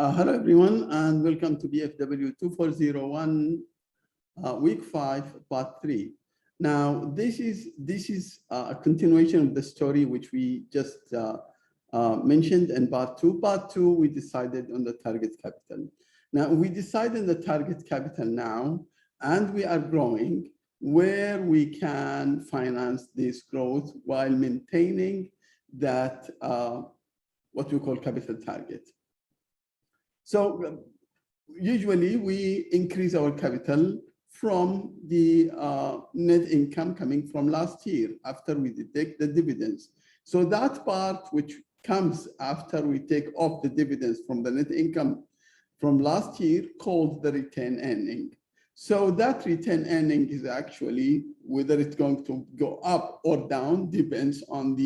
Hello, everyone, and welcome to BFW 2401, week 5, part 3. Now, this is a continuation of the story which we just mentioned in part 2. Part 2, we decided on the target capital. Now, we decided the target capital now, and we are growing where we can finance this growth while maintaining that what we call capital target. So usually we increase our capital from the net income coming from last year after we deduct the dividends. So that part which comes after we take off the dividends from the net income from last year called the retained earning. So that retained earning is actually whether it's going to go up or down depends on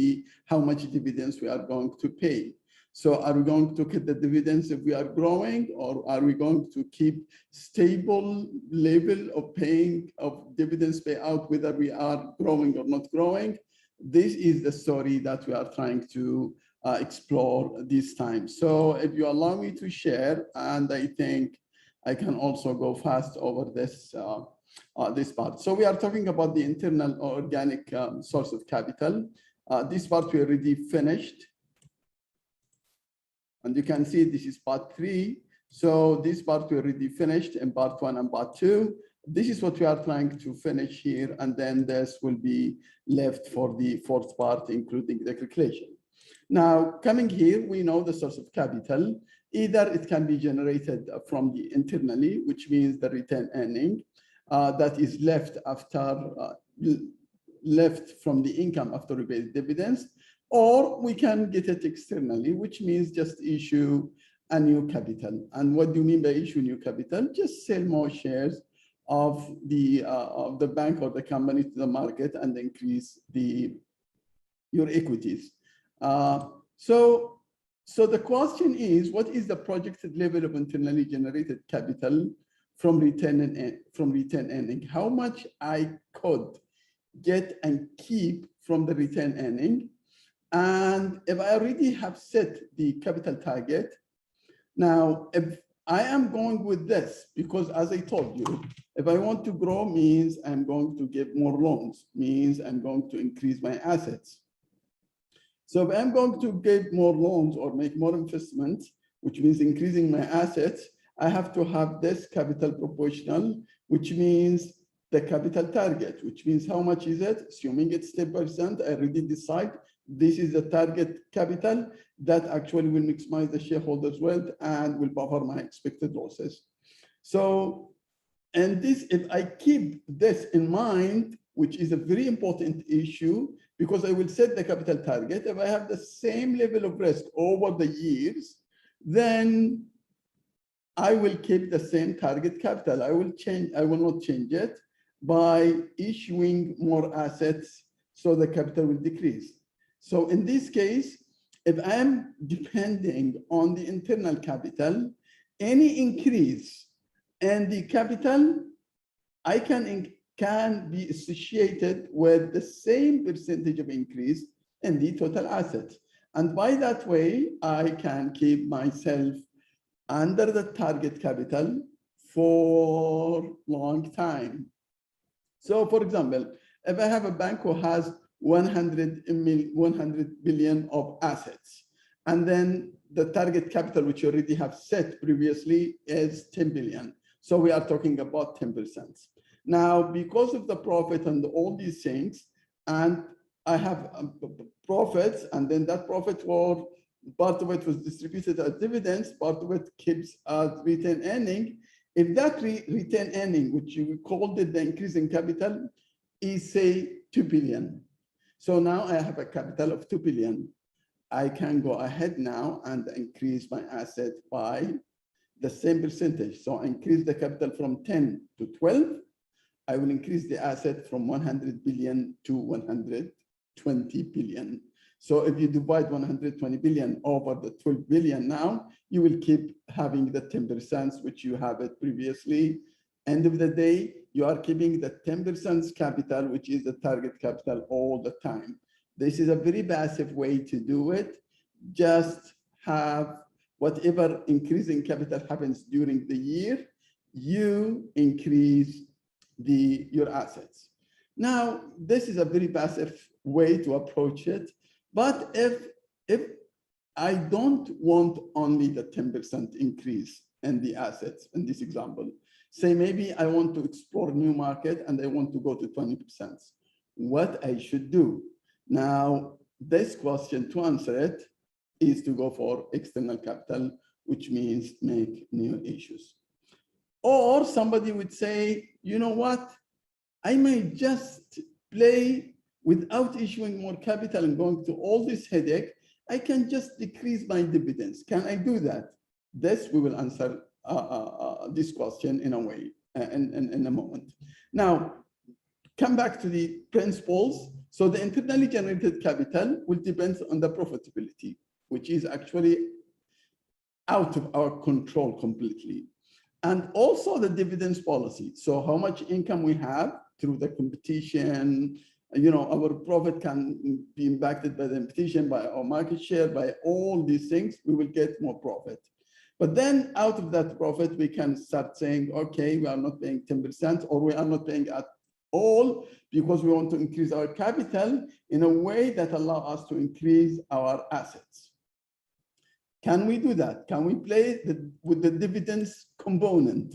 how much dividends we are going to pay. So are we going to get the dividends if we are growing, or are we going to keep stable level of paying of dividends payout whether we are growing or not growing? This is the story that we are trying to explore this time. So if you allow me to share, and I think I can also go fast over this this part. So we are talking about the internal or organic source of capital. This part we already finished. And you can see this is part 3. So this part we already finished in part 1 and part 2. This is what we are trying to finish here. And then this will be left for the 4th part, including the calculation. Now, coming here, we know the source of capital. Either it can be generated from the internally, which means the retained earning that is left after left from the income after we pay dividends, or we can get it externally, which means just issue a new capital. And what do you mean by issue new capital? Just sell more shares of the bank or the company to the market and increase your equities. So the question is, what is the projected level of internally generated capital from retained earning? How much I could get and keep from the retained earning? And if I already have set the capital target, now if I am going with this, because as I told you, if I want to grow means I'm going to get more loans, means I'm going to increase my assets. So if I'm going to get more loans or make more investments, which means increasing my assets, I have to have this capital proportional, which means the capital target, which means how much is it? Assuming it's 10%, I already decide this is the target capital that actually will maximize the shareholders' wealth and will buffer my expected losses. So, and this, if I keep this in mind, which is a very important issue, because I will set the capital target, if I have the same level of risk over the years, then I will keep the same target capital. I will not change it by issuing more assets so the capital will decrease. So in this case, if I'm depending on the internal capital, any increase in the capital, I can be associated with the same percentage of increase in the total assets. And by that way, I can keep myself under the target capital for a long time. So for example, if I have a bank who has 100 billion of assets, and then the target capital, which you already have set previously, is 10 billion. So we are talking about 10%. Now, because of the profit and all these things, and I have profits, and then that profit was, part of it was distributed as dividends, part of it keeps as retained earning. If that retained earning, which you called it the increase in capital, is say 2 billion. So now I have a capital of 2 billion. I can go ahead now and increase my asset by the same percentage. So I increase the capital from 10 to 12. I will increase the asset from 100 billion to 120 billion. So if you divide 120 billion over the 12 billion now, you will keep having the 10%, which you have it previously. End of the day, you are keeping the 10% capital, which is the target capital all the time. This is a very passive way to do it. Just have whatever increase in capital happens during the year, you increase your assets. Now, this is a very passive way to approach it. But if I don't want only the 10% increase in the assets in this example, say maybe I want to explore new market and I want to go to 20%, what I should do? Now, this question, to answer it, is to go for external capital, which means make new issues. Or somebody would say, you know what? I might just play without issuing more capital and going to all this headache. I can just decrease my dividends. Can I do that? This, we will answer this question in a way, in a moment. Now, come back to the principles. So the internally generated capital will depend on the profitability, which is actually out of our control completely. And also the dividends policy. So how much income we have through the competition, our profit can be impacted by the competition, by our market share, by all these things, we will get more profit. But then out of that profit, we can start saying, okay, we are not paying 10% or we are not paying at all because we want to increase our capital in a way that allows us to increase our assets. Can we do that? Can we play with the dividends component?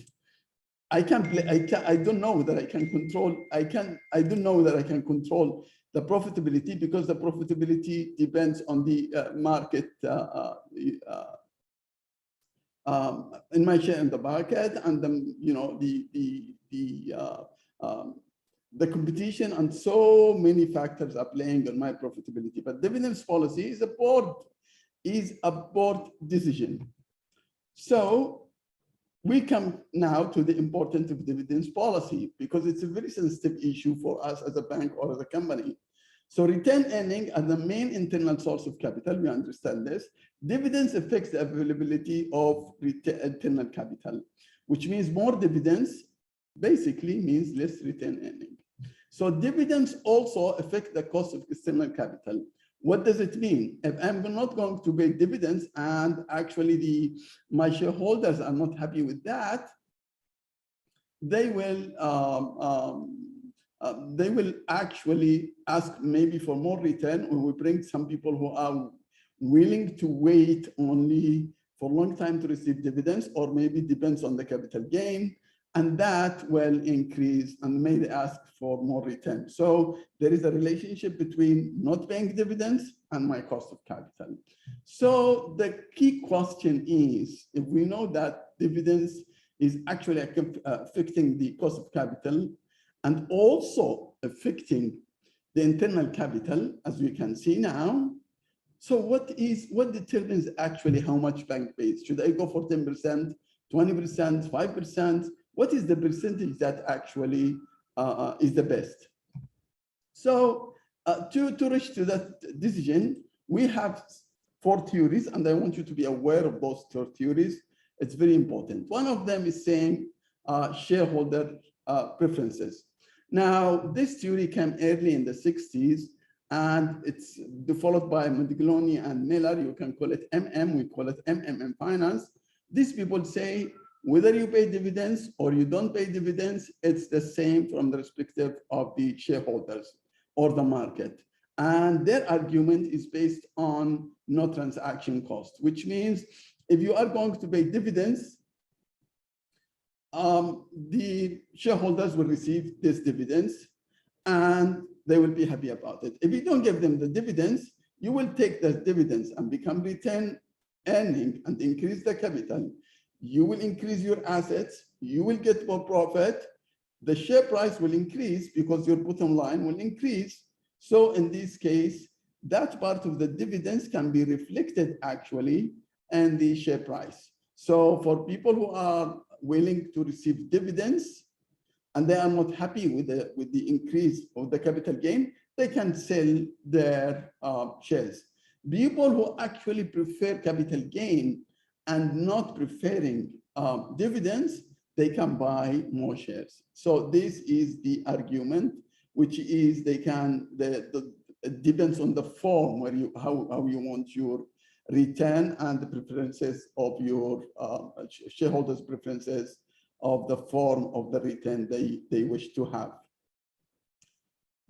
I can't play. I don't know that I can control. I don't know that I can control the profitability because the profitability depends on the market, in my share in the market, and the competition, and so many factors are playing on my profitability. But dividends policy is a board decision. So we come now to the importance of dividends policy because it's a very sensitive issue for us as a bank or as a company. So retained earnings are the main internal source of capital. We understand this. Dividends affects the availability of internal capital, which means more dividends basically means less retained earnings. So dividends also affect the cost of external capital. What does it mean? If I'm not going to pay dividends and actually my shareholders are not happy with that, they will actually ask maybe for more return, or we bring some people who are willing to wait only for a long time to receive dividends, or maybe depends on the capital gain, and that will increase and may ask for more return. So there is a relationship between not paying dividends and my cost of capital. So the key question is, if we know that dividends is actually affecting the cost of capital and also affecting the internal capital, as we can see now, so what determines actually how much bank pays? Should I go for 10%, 20%, 5%? What is the percentage that actually is the best? So to reach to that decision, we have 4 theories, and I want you to be aware of those 4 theories. It's very important. One of them is saying shareholder preferences. Now, this theory came early in the 60s, and it's followed by Modigliani and Miller. You can call it MM, we call it MMM finance. These people say, whether you pay dividends or you don't pay dividends, it's the same from the perspective of the shareholders or the market. And their argument is based on no transaction cost, which means if you are going to pay dividends, the shareholders will receive these dividends and they will be happy about it. If you don't give them the dividends, you will take the dividends and become retained earning and increase the capital. You will increase your assets, you will get more profit, the share price will increase because your bottom line will increase. So in this case, that part of the dividends can be reflected actually in the share price. So for people who are willing to receive dividends and they are not happy with the increase of the capital gain, they can sell their shares. People who actually prefer capital gain and not preferring dividends, they can buy more shares. So this is the argument, which is it depends on the form where how you want your return and the preferences of your shareholders' preferences of the form of the return they wish to have.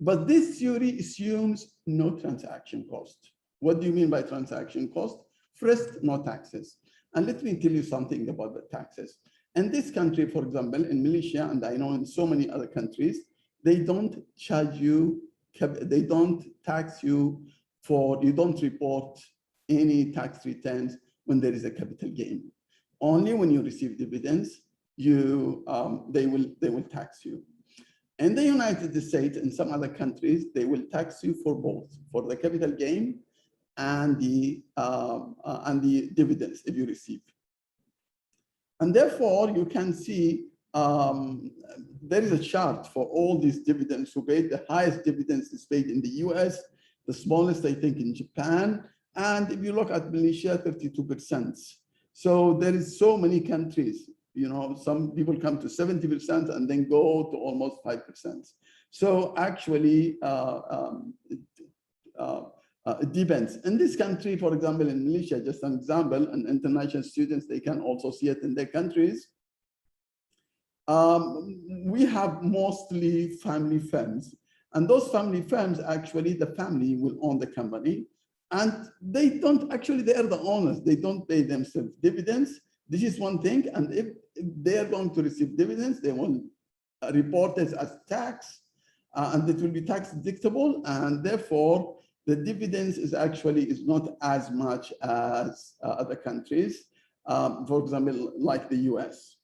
But this theory assumes no transaction cost. What do you mean by transaction cost? First, no taxes. And let me tell you something about the taxes. In this country, for example, in Malaysia, and I know in so many other countries, they don't charge you, they don't tax you for, you don't report any tax returns when there is a capital gain. Only when you receive dividends, they will tax you. In the United States and some other countries, they will tax you for both, for the capital gain and the dividends if you receive. And therefore, you can see there is a chart for all these dividends who paid. The highest dividends is paid in the US, the smallest, I think, in Japan. And if you look at Malaysia, 32%. So there is so many countries, you know, some people come to 70% and then go to almost 5%. So actually, it depends. In this country, for example, in Malaysia, just an example, and international students, they can also see it in their countries. We have mostly family firms. And those family firms, actually, the family will own the company. And they don't, actually, they are the owners. They don't pay themselves dividends. This is one thing. And if they are going to receive dividends, they will report it as tax. And it will be tax deductible. And therefore, the dividends is not as much as other countries, for example, like the US.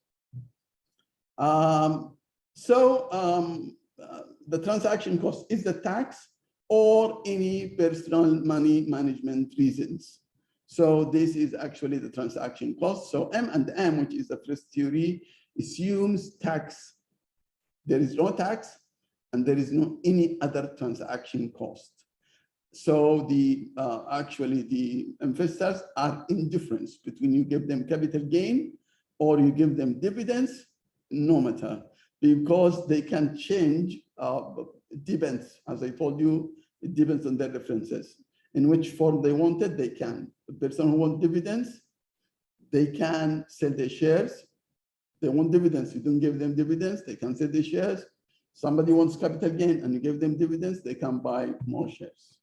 The transaction cost is the tax or any personal money management reasons. So this is actually the transaction cost. So M&M, which is the first theory, assumes tax. There is no tax and there is no any other transaction cost. So actually the investors are indifferent between you give them capital gain or you give them dividends, no matter, because they can change, depends, as I told you, it depends on their preferences. In which form they want it, they can. The person who wants dividends, they can sell their shares. They want dividends, you don't give them dividends, they can sell their shares. Somebody wants capital gain and you give them dividends, they can buy more shares.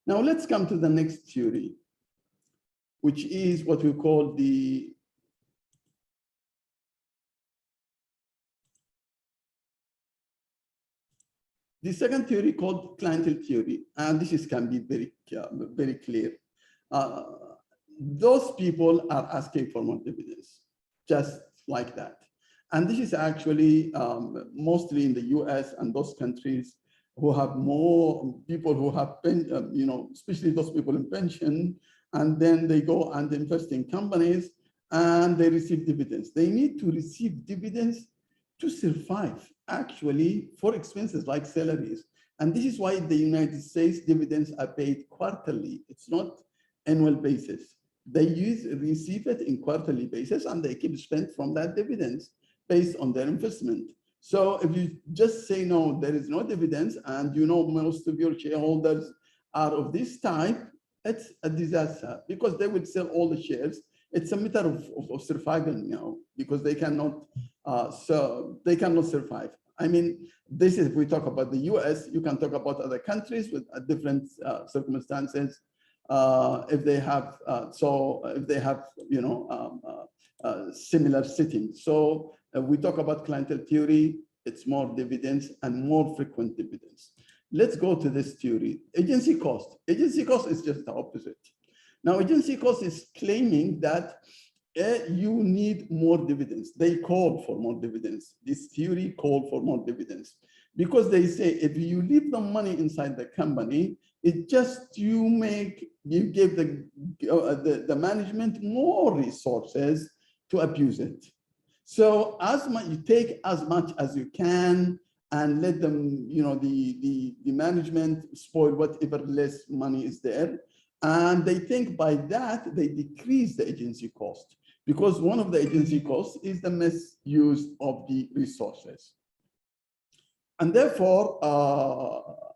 Now let's come to the next theory, which is what we call the second theory called clientele theory. And this can be very clear. Those people are asking for more dividends, just like that. And this is actually mostly in the US and those countries who have more people who have, especially those people in pension, and then they go and invest in companies and they receive dividends. They need to receive dividends to survive, actually, for expenses like salaries. And this is why in the United States, dividends are paid quarterly. It's not annual basis. They receive it in quarterly basis and they keep spend from that dividends based on their investment. So if you just say, no, there is no dividends, and you know most of your shareholders are of this type, it's a disaster because they would sell all the shares. It's a matter of survival now because they cannot, survive. I mean, this is, if we talk about the US, you can talk about other countries with different circumstances. If they have, similar settings. So we talk about clientele theory, it's more dividends and more frequent dividends. Let's go to this theory. Agency cost. Agency cost is just the opposite. Now, agency cost is claiming that you need more dividends. They call for more dividends. This theory called for more dividends because they say if you leave the money inside the company, it just you give the management more resources to abuse it. So you take as much as you can and let them, the management spoil whatever less money is there. And they think by that, they decrease the agency cost because one of the agency costs is the misuse of the resources. And therefore,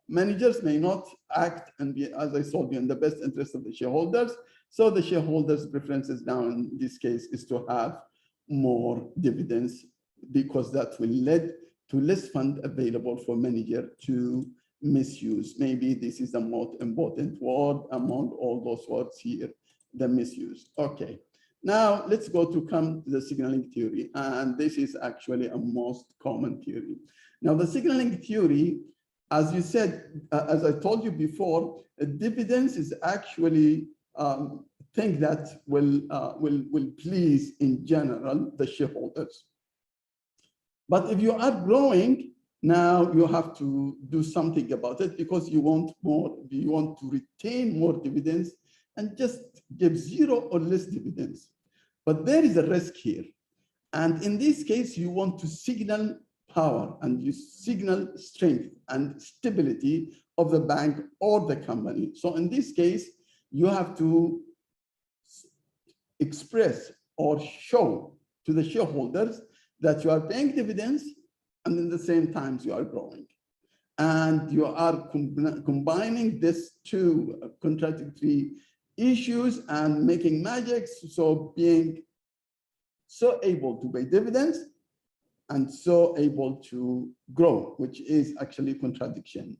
managers may not act and be, as I told you, in the best interest of the shareholders. So the shareholders' preferences now in this case is to have more dividends, because that will lead to less fund available for manager to misuse. Maybe this is the most important word among all those words here, the misuse. Okay, now let's go to come to the signaling theory. And this is actually a most common theory. Now the signaling theory, as you said, as I told you before, dividends is actually thing that will please in general the shareholders. But if you are growing, now you have to do something about it, because you want more, you want to retain more dividends and just give zero or less dividends. But there is a risk here. And in this case, you want to signal power and you signal strength and stability of the bank or the company. So in this case, you have to express or show to the shareholders that you are paying dividends and in the same time you are growing. And you are combining these two contradictory issues and making magics, so being so able to pay dividends and so able to grow, which is actually contradiction.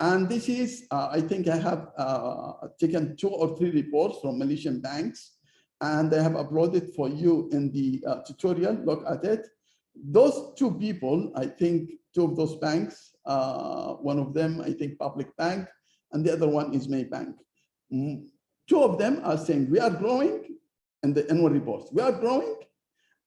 And this is, I think I have taken 2 or 3 reports from Malaysian banks, and I have uploaded for you in the tutorial. Look at it. Those 2 people, I think 2 of those banks, one of them, I think Public Bank, and the other one is Maybank. 2 of them are saying we are growing in the annual reports. We are growing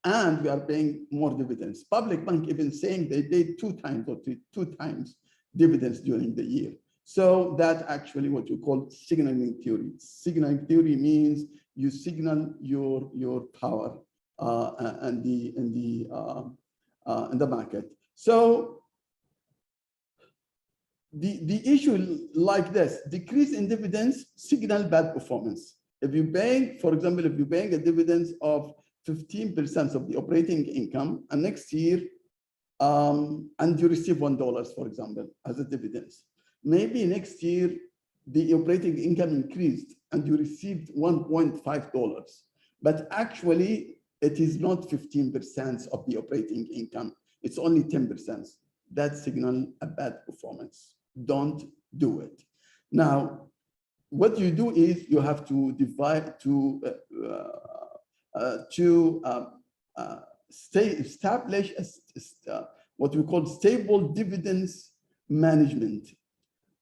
and we are paying more dividends. Public Bank even saying they paid 2 times or 2 times dividends during the year. So that actually what you call signaling theory. Signaling theory means you signal your power in the market. So the issue like this, decrease in dividends signal bad performance. If you're paying, for example, if you're paying a dividend of 15% of the operating income, and next year, and you receive $1, for example, as a dividend, maybe next year the operating income increased and you received $1.5, but actually it is not 15% of the operating income. It's only 10%. That signal a bad performance. Don't do it. Now, what you do is you have to divide establish what we call stable dividends management,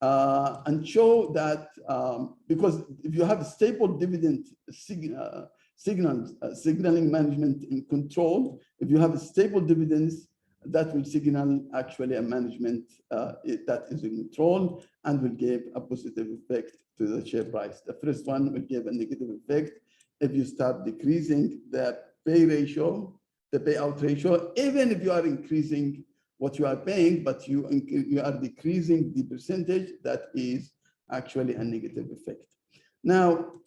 and show that because if you have a stable dividend signaling management in control, if you have a stable dividends, that will signal actually a management that is in control and will give a positive effect to the share price. The first one will give a negative effect if you start decreasing the pay ratio, the payout ratio, even if you are increasing what you are paying, but you are decreasing the percentage, that is actually a negative effect. Now,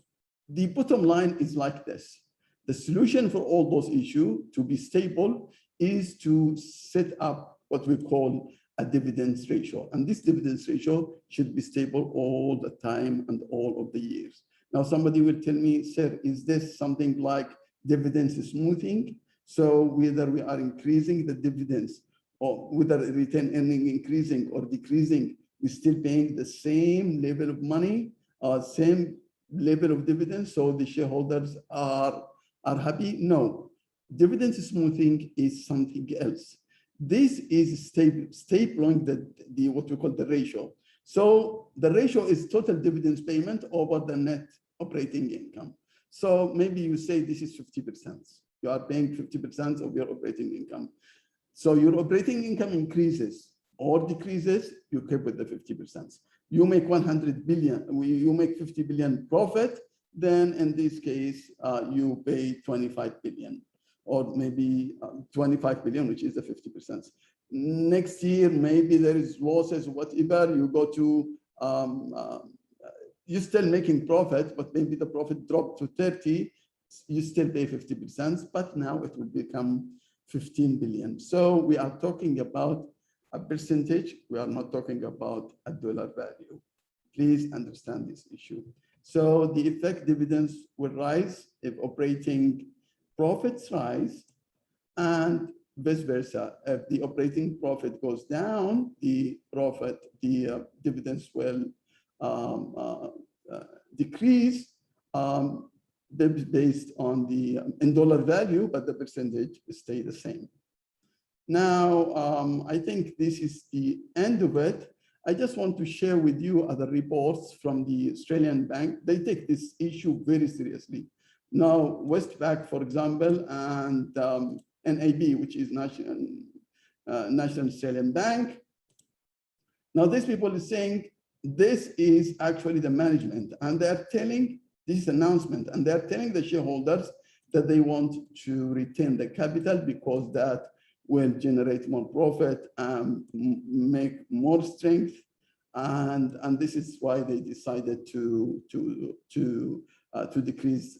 the bottom line is like this. The solution for all those issues to be stable is to set up what we call a dividends ratio. And this dividends ratio should be stable all the time and all of the years. Now, somebody will tell me, sir, is this something like dividends smoothing? So whether we are increasing the dividends or whether return earning increasing or decreasing, we're still paying the same level of money, same level of dividends, so the shareholders are happy? No. Dividend smoothing is something else. This is stapling the what we call the ratio. So the ratio is total dividends payment over the net operating income. So maybe you say this is 50%. You are paying 50% of your operating income. So your operating income increases or decreases, you keep with the 50%. You make 100 billion, you make 50 billion profit, then in this case, you pay 25 billion. Or maybe 25 billion, which is the 50%. Next year, maybe there is losses, whatever, you go to, you're still making profit, but maybe the profit dropped to 30, you still pay 50%, but now it will become 15 billion. So we are talking about a percentage. We are not talking about a dollar value. Please understand this issue. So the effect dividends will rise if operating profits rise, and vice versa. If the operating profit goes down, the dividends will decrease based on the in dollar value, but the percentage stay the same. Now, I think this is the end of it. I just want to share with you other reports from the Australian Bank. They take this issue very seriously. Now, Westpac, for example, and NAB, which is National Australian Bank. Now, these people are saying this is actually the management, and they're telling this announcement, and they're telling the shareholders that they want to retain the capital because that will generate more profit and make more strength, and this is why they decided to decrease,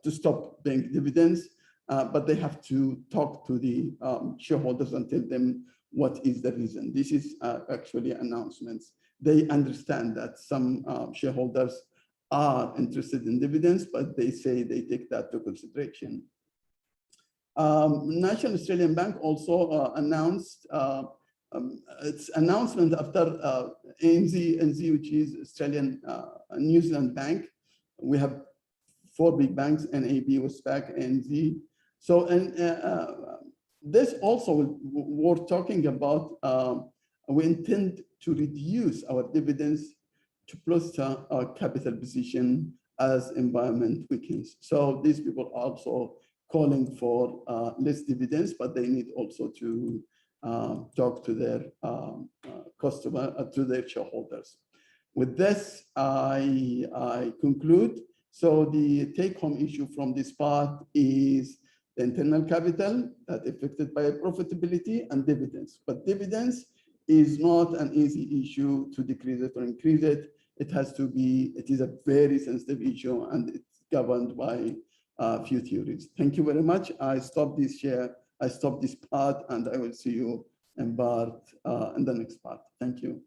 to stop paying dividends. But they have to talk to the shareholders and tell them what is the reason. This is actually announcements. They understand that some shareholders are interested in dividends, but they say they take that to consideration. National Australian Bank also announced its announcement after NZ, which is Australian New Zealand Bank. We have 4 big banks: NAB, Westpac, NZ. So, and this also we're talking about. We intend to reduce our dividends to bolster our capital position as environment weakens. So these people are also calling for less dividends, but they need also to talk to their to their shareholders. With this, I conclude. So the take-home issue from this part is the internal capital that affected by profitability and dividends. But dividends is not an easy issue to decrease it or increase it. It has to be, it is a very sensitive issue, and it's governed by a few theories. Thank you very much. I stop this part, and I will see you in the next part. Thank you.